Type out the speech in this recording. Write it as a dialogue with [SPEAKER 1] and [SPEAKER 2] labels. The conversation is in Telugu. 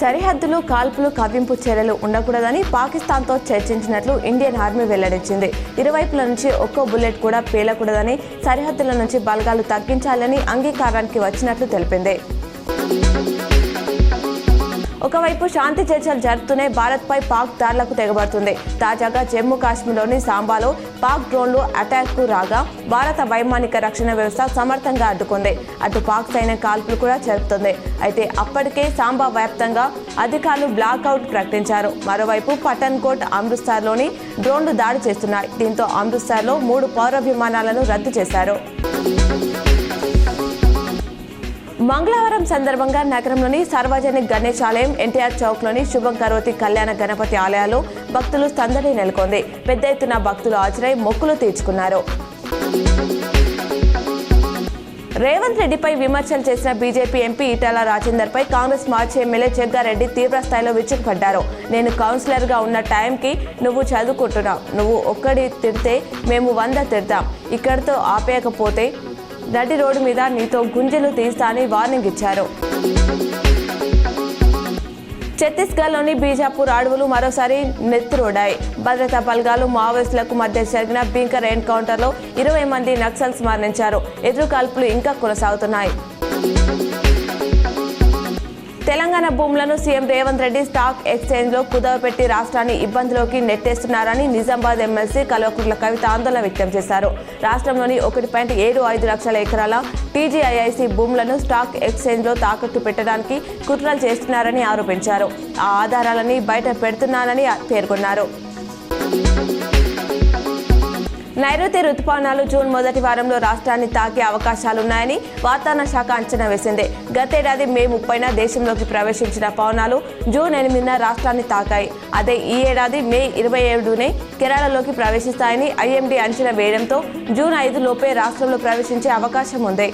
[SPEAKER 1] సరిహద్దులో కాల్పులు కవ్వింపు చర్యలు ఉండకూడదని పాకిస్తాన్తో చర్చించినట్లు ఇండియన్ ఆర్మీ వెల్లడించింది. ఇరువైపుల నుంచి ఒక్కో బుల్లెట్ కూడా పేలకూడదని, సరిహద్దుల నుంచి బలగాలు తగ్గించాలని అంగీకారానికి వచ్చినట్లు తెలిపింది. ఒకవైపు శాంతి చర్చలు జరుపుతూనే భారత్పై పాక్ దాడులకు తెగబడుతుంది. తాజాగా జమ్మూ కాశ్మీర్లోని సాంబాలో పాక్ డ్రోన్లు అటాక్కు రాగా భారత వైమానిక రక్షణ వ్యవస్థ సమర్థంగా అడ్డుకుంది. అటు పాక్ సైన్యం కాల్పులు కూడా జరుపుతుంది. అయితే అప్పటికే సాంబా వ్యాప్తంగా అధికారులు బ్లాక్అవుట్ ప్రకటించారు. మరోవైపు పఠాన్కోట్, అమృత్సర్లోని డ్రోన్లు దాడి చేస్తున్నాయి. దీంతో అమృత్సర్లో 3 పౌర విమానాలను రద్దు చేశారు. మంగళవారం సందర్భంగా నగరంలోని సార్వజనిక గణేశాలయం, ఎన్టీఆర్ చౌక్లోని శుభం కరోతి కళ్యాణ గణపతి ఆలయాల్లో భక్తులు సందడి నెలకొంది. పెద్ద ఎత్తున భక్తులు హాజరై మొక్కులు తీర్చుకున్నారు. రేవంత్ రెడ్డిపై విమర్శలు చేసిన బీజేపీ ఎంపీ ఈటెల రాజేందర్పై కాంగ్రెస్ మాజీ ఎమ్మెల్యే జగ్గారెడ్డి తీవ్రస్థాయిలో విరుచుకుపడ్డారు. నేను కౌన్సిలర్గా ఉన్న టైంకి నువ్వు చదువుకుంటున్నావు, నువ్వు ఒక్కడి తిడితే మేము 100 తిడతాం, ఇక్కడితో ఆపేయకపోతే నడి రోడ్డు మీద నీతో గుంజలు తీస్తా అని వార్నింగ్ ఇచ్చారు. ఛత్తీస్గఢ్లోని బీజాపూర్ అడవులు మరోసారి నెత్తురోడాయి. భద్రతా బలగాలు, మావోయిస్టులకు మధ్య జరిగిన భీకర ఎన్కౌంటర్లో 20 మంది నక్సల్స్ మరణించారు. ఎదురుకాల్పులు ఇంకా కొనసాగుతున్నాయి. తెలంగాణ భూములను సీఎం రేవంత్ రెడ్డి స్టాక్ ఎక్స్చేంజ్లో కుదవపెట్టి రాష్ట్రాన్ని ఇబ్బందిలోకి నెట్టేస్తున్నారని నిజామాబాద్ ఎమ్మెల్సీ కల్వకుంట్ల కవిత ఆందోళన వ్యక్తం చేశారు. రాష్ట్రంలోని 1.75 లక్షల ఎకరాల టీజీఐఐసీ భూములను స్టాక్ ఎక్స్చేంజ్లో తాకట్టు పెట్టడానికి కుట్రలు చేస్తున్నారని ఆరోపించారు. ఆ ఆధారాలని బయట పెడుతున్నారని పేర్కొన్నారు. నైరుతి రుతుపవనాలు జూన్ మొదటి వారంలో రాష్ట్రాన్ని తాకే అవకాశాలున్నాయని వాతావరణ శాఖ అంచనా వేసింది. గతేడాది మే 30న దేశంలోకి ప్రవేశించిన పవనాలు జూన్ 8న రాష్ట్రాన్ని తాకాయి. అదే ఈ ఏడాది మే 27నే కేరళలోకి ప్రవేశిస్తాయని ఐఎండీ అంచనా వేయడంతో జూన్ 5 లోపే రాష్ట్రంలో ప్రవేశించే అవకాశం ఉంది.